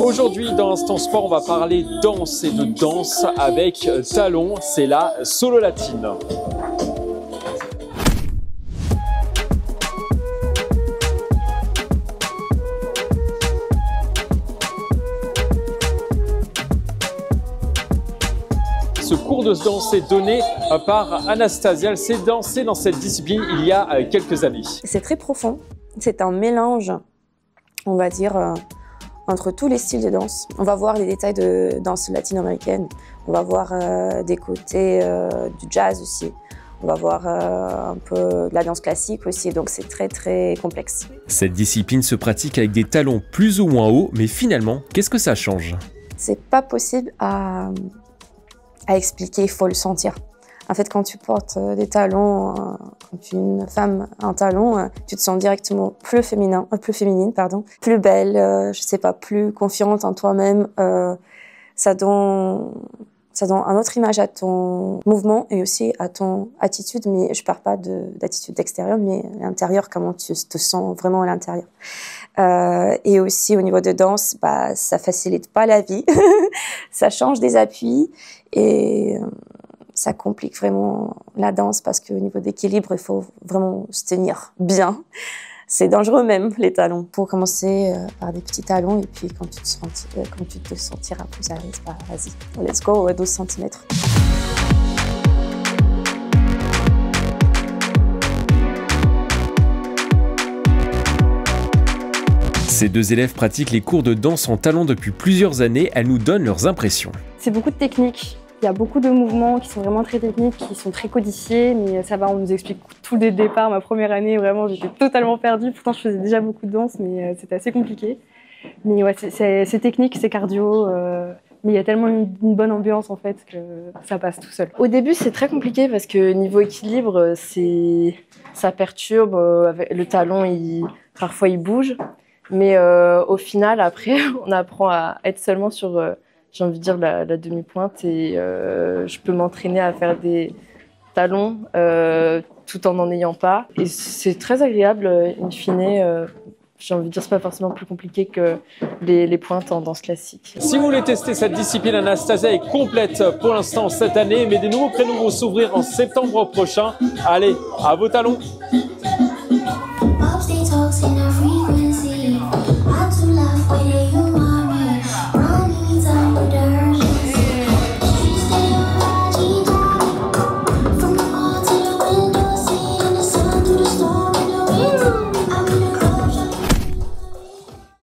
Aujourd'hui, dans Instant Sport, on va parler danse et de danse avec Talon, c'est la solo latine. Ce cours de danse est donné par Anastasia. Elle s'est dansée dans cette discipline il y a quelques années. C'est très profond. C'est un mélange, on va dire, entre tous les styles de danse. On va voir les détails de danse latino-américaine. On va voir des côtés du jazz aussi. On va voir un peu de la danse classique aussi. Donc c'est très très complexe. Cette discipline se pratique avec des talons plus ou moins hauts. Mais finalement, qu'est-ce que ça change? C'est pas possible à expliquer, il faut le sentir. En fait, quand tu portes des talons, quand une femme a un talon, tu te sens directement plus féminine, plus belle, je sais pas, plus confiante en toi-même. Ça donne une autre image à ton mouvement et aussi à ton attitude. Mais je parle pas d'attitude extérieure, mais à l'intérieur, comment tu te sens vraiment à l'intérieur. Et aussi au niveau de danse, ça facilite pas la vie, ça change des appuis et ça complique vraiment la danse parce qu'au niveau d'équilibre, il faut vraiment se tenir bien. C'est dangereux même, les talons. Pour commencer par des petits talons et puis quand tu te sentiras plus à l'aise, vas-y, let's go, 12 cm. Ces deux élèves pratiquent les cours de danse en talons depuis plusieurs années. Elles nous donnent leurs impressions. C'est beaucoup de techniques. Il y a beaucoup de mouvements qui sont vraiment très techniques, qui sont très codifiés, mais ça va, on nous explique tout dès le départ. Ma première année, vraiment, j'étais totalement perdue. Pourtant, je faisais déjà beaucoup de danse, mais c'était assez compliqué. Mais ouais, c'est technique, c'est cardio, mais il y a tellement une bonne ambiance, en fait, que ça passe tout seul. Au début, c'est très compliqué parce que niveau équilibre, ça perturbe. Le talon, parfois, il bouge. Mais au final, après, on apprend à être seulement sur... j'ai envie de dire la demi-pointe et je peux m'entraîner à faire des talons tout en ayant pas. Et c'est très agréable, in fine. J'ai envie de dire c'est pas forcément plus compliqué que les pointes en danse classique. Si vous voulez tester cette discipline, Anastasia est complète pour l'instant cette année, mais des nouveaux créneaux vont s'ouvrir en septembre prochain. Allez, à vos talons!